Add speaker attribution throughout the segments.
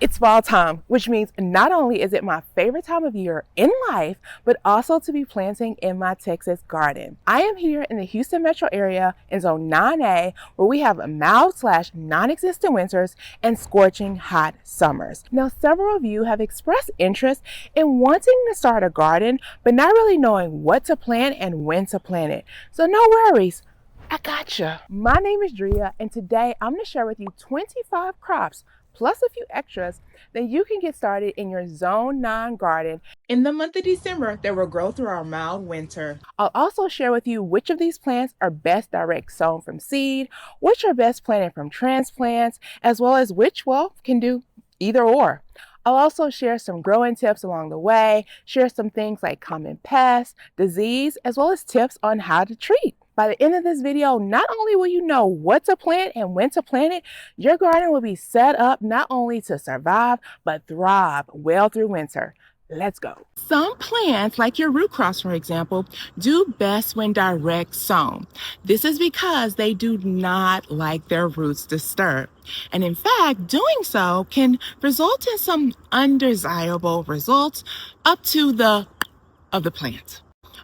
Speaker 1: It's fall time, which means not only is it my favorite time of year in life, but also to be planting in my Texas garden. I am here in the Houston metro area in zone 9A, where we have mild slash non-existent winters and scorching hot summers. Now, several of you have expressed interest in wanting to start a garden, but not really knowing what to plant and when to plant it. So no worries, I gotcha. My name is Drea, and today I'm going to share with you 25 crops plus a few extras that you can get started in your Zone 9 garden in the month of December that will grow through our mild winter. I'll also share with you which of these plants are best direct sown from seed, which are best planted from transplants, as well as which, well, can do either or. I'll also share some growing tips along the way, share some things like common pests, disease, as well as tips on how to treat. By the end of this video, not only will you know what to plant and when to plant it, your garden will be set up not only to survive, but thrive well through winter. Let's go. Some plants, like your root crops, for example, do best when direct sown. This is because they do not like their roots disturbed. And in fact, doing so can result in some undesirable results up to the plant.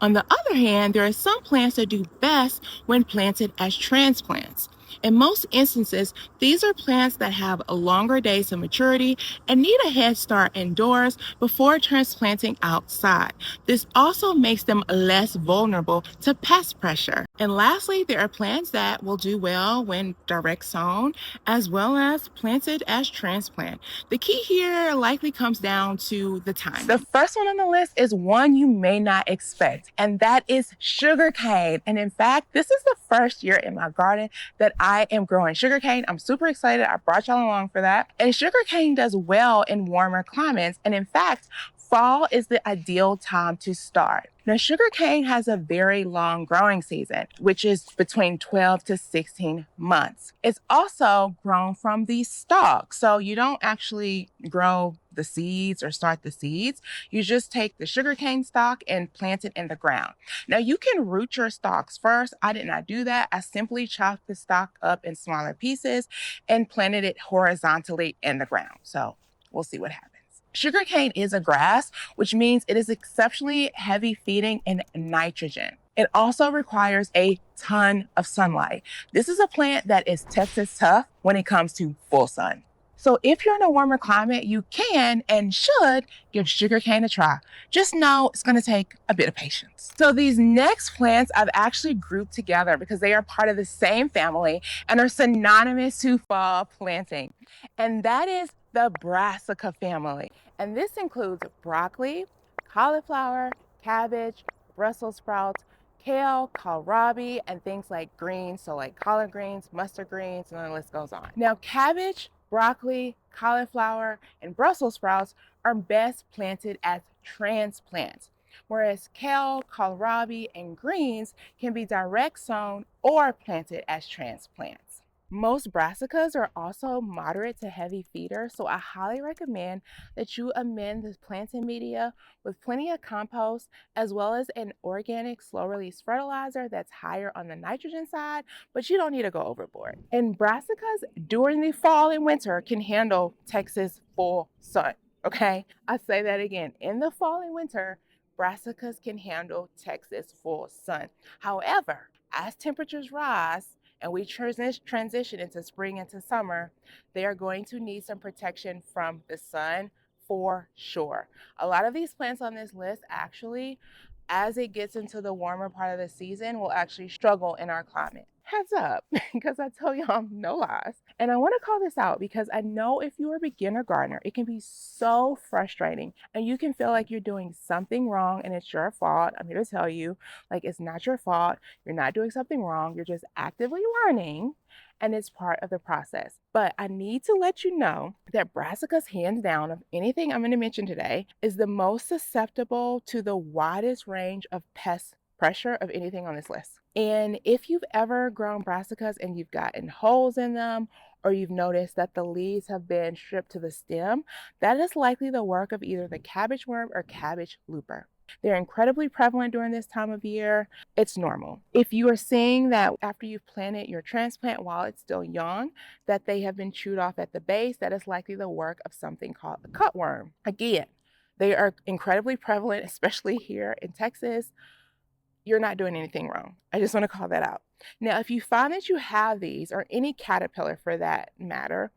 Speaker 1: On the other hand, there are some plants that do best when planted as transplants. In most instances, these are plants that have longer days of maturity and need a head start indoors before transplanting outside. This also makes them less vulnerable to pest pressure. And lastly, there are plants that will do well when direct sown as well as planted as transplant. The key here likely comes down to the timing. The first one on the list is one you may not expect, and that is sugarcane. And in fact, this is the first year in my garden that I am growing sugarcane. I'm super excited. I brought y'all along for that. And sugarcane does well in warmer climates. And in fact, fall is the ideal time to start. Now, sugarcane has a very long growing season, which is between 12 to 16 months. It's also grown from the stalk. So you don't actually grow the seeds or start the seeds. You just take the sugarcane stalk and plant it in the ground. Now, you can root your stalks first. I did not do that. I simply chopped the stalk up in smaller pieces and planted it horizontally in the ground. So we'll see what happens. Sugarcane is a grass, which means it is exceptionally heavy feeding in nitrogen. It also requires a ton of sunlight. This is a plant that is Texas tough when it comes to full sun. So if you're in a warmer climate, you can and should give sugarcane a try. Just know it's going to take a bit of patience. So these next plants I've actually grouped together because they are part of the same family and are synonymous to fall planting. And that is the brassica family. And this includes broccoli, cauliflower, cabbage, Brussels sprouts, kale, kohlrabi, and things like greens, so like collard greens, mustard greens, and the list goes on. Now, cabbage, broccoli, cauliflower, and Brussels sprouts are best planted as transplants, whereas kale, kohlrabi, and greens can be direct sown or planted as transplants. Most brassicas are also moderate to heavy feeders, so I highly recommend that you amend the planting media with plenty of compost as well as an organic slow-release fertilizer that's higher on the nitrogen side, but you don't need to go overboard. And brassicas during the fall and winter can handle Texas full sun, okay? I say that again. In the fall and winter, brassicas can handle Texas full sun. However, as temperatures rise, and we transition into spring into summer, they are going to need some protection from the sun for sure. A lot of these plants on this list actually, as it gets into the warmer part of the season, will actually struggle in our climate. Heads up, because I tell y'all no lies. And I want to call this out because I know if you're a beginner gardener, it can be so frustrating and you can feel like you're doing something wrong and it's your fault. I'm here to tell you, like, it's not your fault. You're not doing something wrong. You're just actively learning and it's part of the process. But I need to let you know that brassicas, hands down, of anything I'm going to mention today, is the most susceptible to the widest range of pest pressure of anything on this list. And if you've ever grown brassicas and you've gotten holes in them, or you've noticed that the leaves have been stripped to the stem, that is likely the work of either the cabbage worm or cabbage looper. They're incredibly prevalent during this time of year. It's normal. If you are seeing that after you've planted your transplant while it's still young, that they have been chewed off at the base, that is likely the work of something called a cutworm. Again, they are incredibly prevalent, especially here in Texas. You're not doing anything wrong. I just want to call that out. Now, if you find that you have these, or any caterpillar for that matter,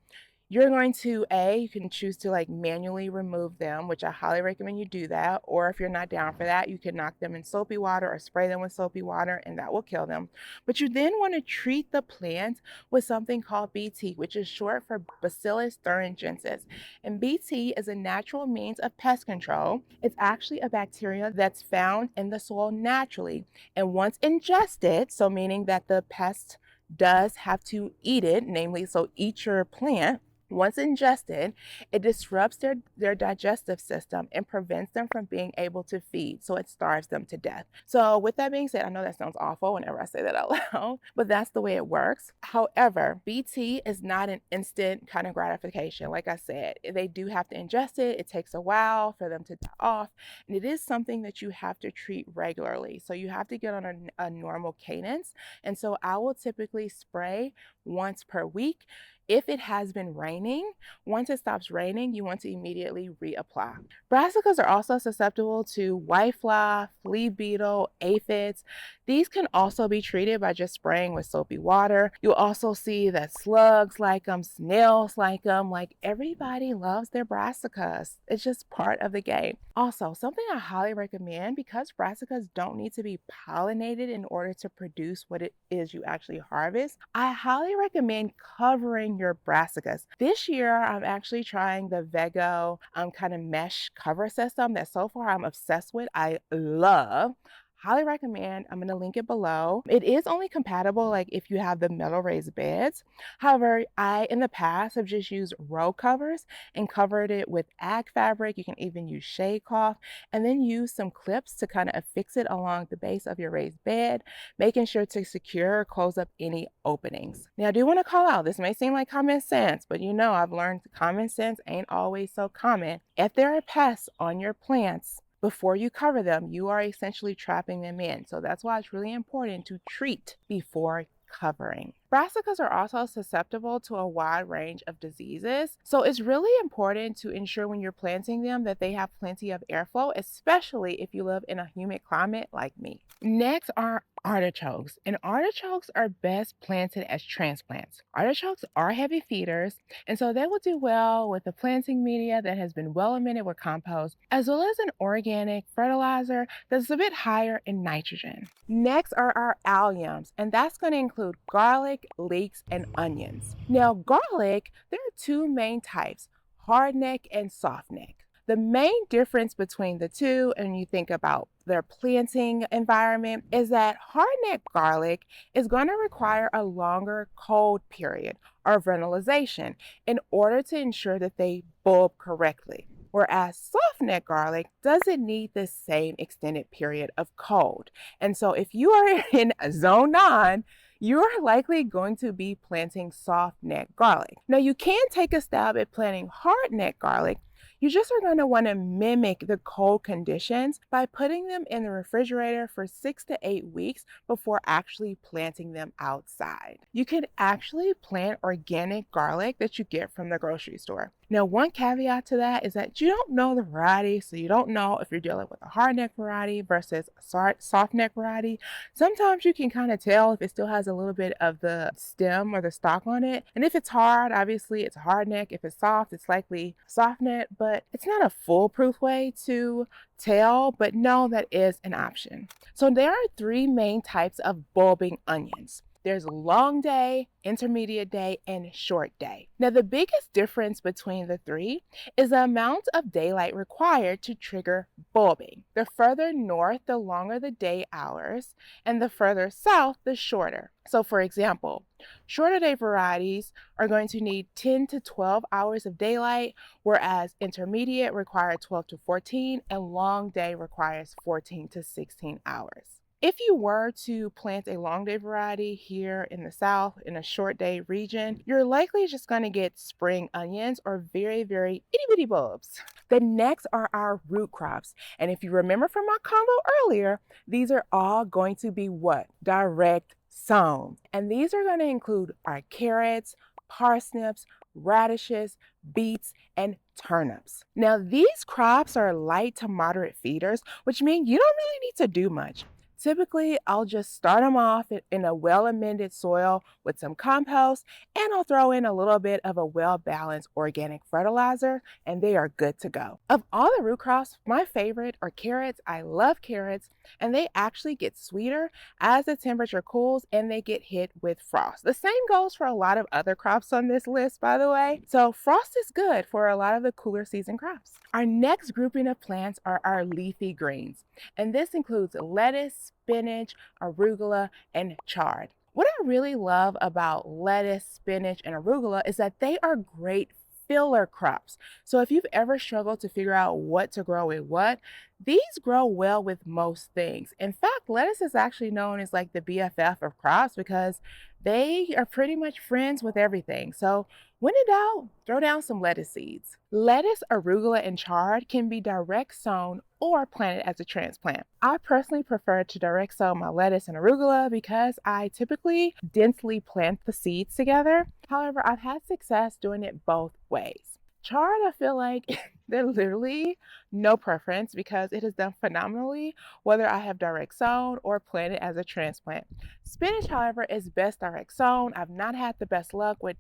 Speaker 1: you're going to, you can choose to like manually remove them, which I highly recommend you do that. Or if you're not down for that, you can knock them in soapy water or spray them with soapy water, and that will kill them. But you then want to treat the plant with something called BT, which is short for Bacillus thuringiensis. And BT is a natural means of pest control. It's actually a bacteria that's found in the soil naturally. And once ingested, so meaning that the pest does have to eat it, namely, so eat your plant. Once ingested, it disrupts their digestive system and prevents them from being able to feed, so it starves them to death. So with that being said, I know that sounds awful whenever I say that out loud, but that's the way it works. However, BT is not an instant kind of gratification. Like I said, they do have to ingest it. It takes a while for them to die off, and it is something that you have to treat regularly. So you have to get on a normal cadence. And so I will typically spray once per week. If it has been raining, once it stops raining, you want to immediately reapply. Brassicas are also susceptible to whitefly, flea beetle, aphids. These can also be treated by just spraying with soapy water. You'll also see that slugs like them, snails like them, like everybody loves their brassicas. It's just part of the game. Also, something I highly recommend, because brassicas don't need to be pollinated in order to produce what it is you actually harvest, I highly recommend covering your brassicas. This year, I'm actually trying the Vego kind of mesh cover system that so far I'm obsessed with. I love. Highly recommend. I'm going to link it below. It is only compatible like if you have the metal raised beds. However, I in the past have just used row covers and covered it with ag fabric. You can even use shade cloth, and then use some clips to kind of affix it along the base of your raised bed, making sure to secure or close up any openings. Now, I do want to call out, this may seem like common sense, but you know I've learned common sense ain't always so common. If there are pests on your plants, before you cover them, you are essentially trapping them in. So that's why it's really important to treat before covering. Brassicas are also susceptible to a wide range of diseases. So it's really important to ensure when you're planting them that they have plenty of airflow, especially if you live in a humid climate like me. Next are artichokes, and artichokes are best planted as transplants. Artichokes are heavy feeders, and so they will do well with a planting media that has been well amended with compost, as well as an organic fertilizer that's a bit higher in nitrogen. Next are our alliums, and that's going to include garlic, leeks, and onions. Now, garlic, there are two main types, hardneck and softneck. The main difference between the two, and you think about their planting environment, is that hardneck garlic is going to require a longer cold period or vernalization in order to ensure that they bulb correctly. Whereas softneck garlic doesn't need the same extended period of cold. And so if you are in zone 9, you're likely going to be planting softneck garlic. Now, you can take a stab at planting hardneck garlic. You just are going to want to mimic the cold conditions by putting them in the refrigerator for 6 to 8 weeks before actually planting them outside. You can actually plant organic garlic that you get from the grocery store. Now, one caveat to that is that you don't know the variety, so you don't know if you're dealing with a hardneck variety versus a softneck variety. Sometimes you can kind of tell if it still has a little bit of the stem or the stalk on it. And if it's hard, obviously it's a hardneck. If it's soft, it's likely softneck, but it's not a foolproof way to tell, but no, that is an option. So there are 3 main types of bulbing onions. There's long day, intermediate day, and short day. Now, the biggest difference between the 3 is the amount of daylight required to trigger bulbing. The further north, the longer the day hours, and the further south, the shorter. So for example, shorter day varieties are going to need 10 to 12 hours of daylight, whereas intermediate require 12 to 14, and long day requires 14 to 16 hours. If you were to plant a long day variety here in the South in a short day region, you're likely just going to get spring onions or very, very itty bitty bulbs. The next are our root crops. And if you remember from my combo earlier, these are all going to be what? Direct sown. And these are going to include our carrots, parsnips, radishes, beets, and turnips. Now, these crops are light to moderate feeders, which means you don't really need to do much. Typically, I'll just start them off in a well-amended soil with some compost, and I'll throw in a little bit of a well-balanced organic fertilizer, and they are good to go. Of all the root crops, my favorite are carrots. I love carrots, and they actually get sweeter as the temperature cools and they get hit with frost. The same goes for a lot of other crops on this list, by the way. So frost is good for a lot of the cooler season crops. Our next grouping of plants are our leafy greens, and this includes lettuce, spinach, arugula, and chard. What I really love about lettuce, spinach, and arugula is that they are great filler crops. So if you've ever struggled to figure out what to grow with what, these grow well with most things. In fact, lettuce is actually known as like the BFF of crops because they are pretty much friends with everything. So when in doubt, throw down some lettuce seeds. Lettuce, arugula, and chard can be direct sown or planted as a transplant. I personally prefer to direct sow my lettuce and arugula because I typically densely plant the seeds together. However, I've had success doing it both ways. Chard, I feel like there's literally no preference because it has done phenomenally whether I have direct sown or planted as a transplant. Spinach, however, is best direct sown. I've not had the best luck with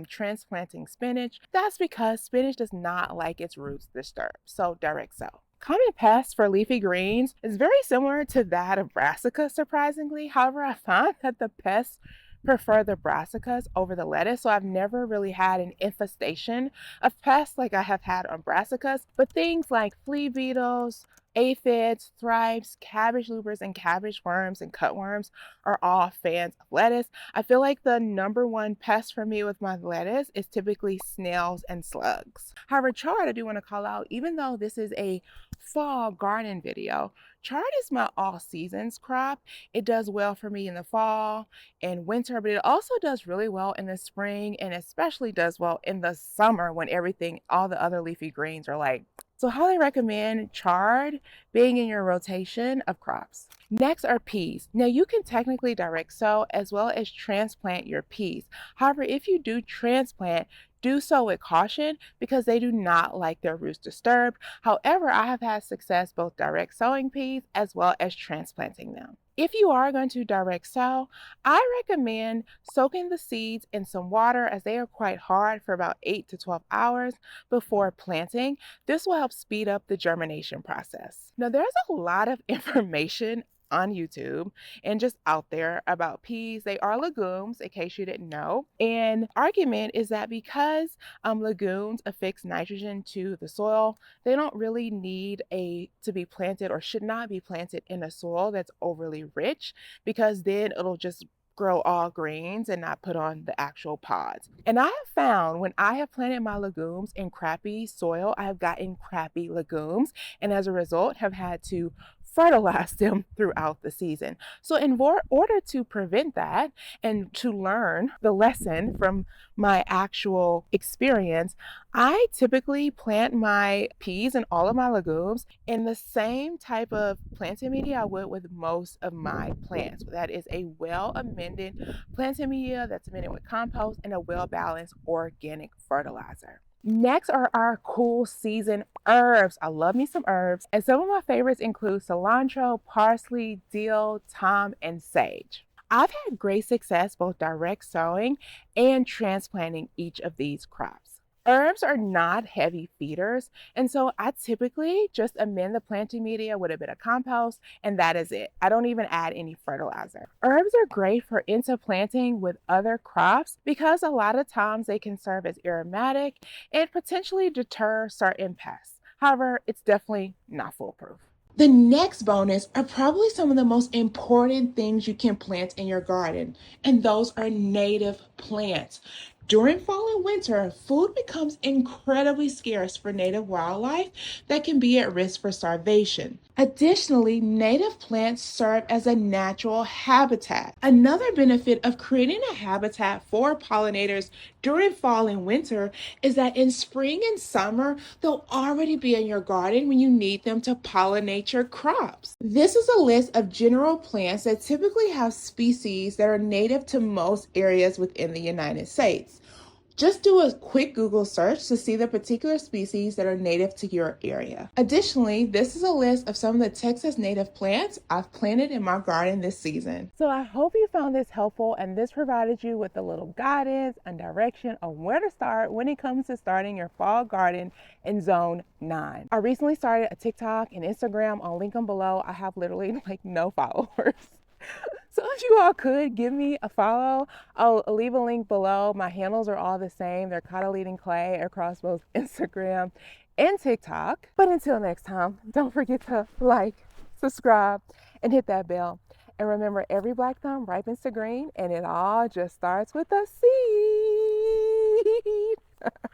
Speaker 1: transplanting spinach. That's because spinach does not like its roots disturbed, so direct sow. Common pest for leafy greens is very similar to that of brassicas, surprisingly. However, I found that the pests prefer the brassicas over the lettuce, so I've never really had an infestation of pests like I have had on brassicas, but things like flea beetles, aphids, thrips, cabbage loopers, and cabbage worms and cutworms are all fans of lettuce. I feel like the number one pest for me with my lettuce is typically snails and slugs. However, chard, I do want to call out, even though this is a fall garden video, chard is my all seasons crop. It does well for me in the fall and winter, but it also does really well in the spring and especially does well in the summer when all the other leafy greens are like. So highly recommend chard being in your rotation of crops. Next are peas. Now you can technically direct sow as well as transplant your peas. However, if you do transplant, do so with caution because they do not like their roots disturbed. However, I have had success both direct sowing peas as well as transplanting them. If you are going to direct sow, I recommend soaking the seeds in some water as they are quite hard for about 8 to 12 hours before planting. This will help speed up the germination process. Now, there's a lot of information on YouTube and just out there about peas. They are legumes, in case you didn't know. And argument is that because legumes affix nitrogen to the soil, they don't really need to be planted or should not be planted in a soil that's overly rich because then it'll just grow all greens and not put on the actual pods. And I have found when I have planted my legumes in crappy soil, I have gotten crappy legumes and as a result have had to fertilize them throughout the season. So in order to prevent that and to learn the lesson from my actual experience, I typically plant my peas and all of my legumes in the same type of planting media I would with most of my plants. That is a well-amended planting media that's amended with compost and a well-balanced organic fertilizer. Next are our cool season herbs. I love me some herbs, and some of my favorites include cilantro, parsley, dill, thyme, and sage. I've had great success both direct sowing and transplanting each of these crops. Herbs are not heavy feeders, and so I typically just amend the planting media with a bit of compost, and that is it. I don't even add any fertilizer. Herbs are great for interplanting with other crops because a lot of times they can serve as aromatic and potentially deter certain pests. However, it's definitely not foolproof. The next bonus are probably some of the most important things you can plant in your garden, and those are native plants. During fall and winter, food becomes incredibly scarce for native wildlife that can be at risk for starvation. Additionally, native plants serve as a natural habitat. Another benefit of creating a habitat for pollinators during fall and winter is that in spring and summer, they'll already be in your garden when you need them to pollinate your crops. This is a list of general plants that typically have species that are native to most areas within the United States. Just do a quick Google search to see the particular species that are native to your area. Additionally, this is a list of some of the Texas native plants I've planted in my garden this season. So I hope you found this helpful and this provided you with a little guidance and direction on where to start when it comes to starting your fall garden in Zone 9. I recently started a TikTok and Instagram. I'll link them below. I have literally like no followers. So if you all could give me a follow, I'll leave a link below. My handles are all the same. They're Catalina Clay across both Instagram and TikTok. But until next time, don't forget to like, subscribe, and hit that bell. And remember, every black thumb ripens to green, and it all just starts with a seed.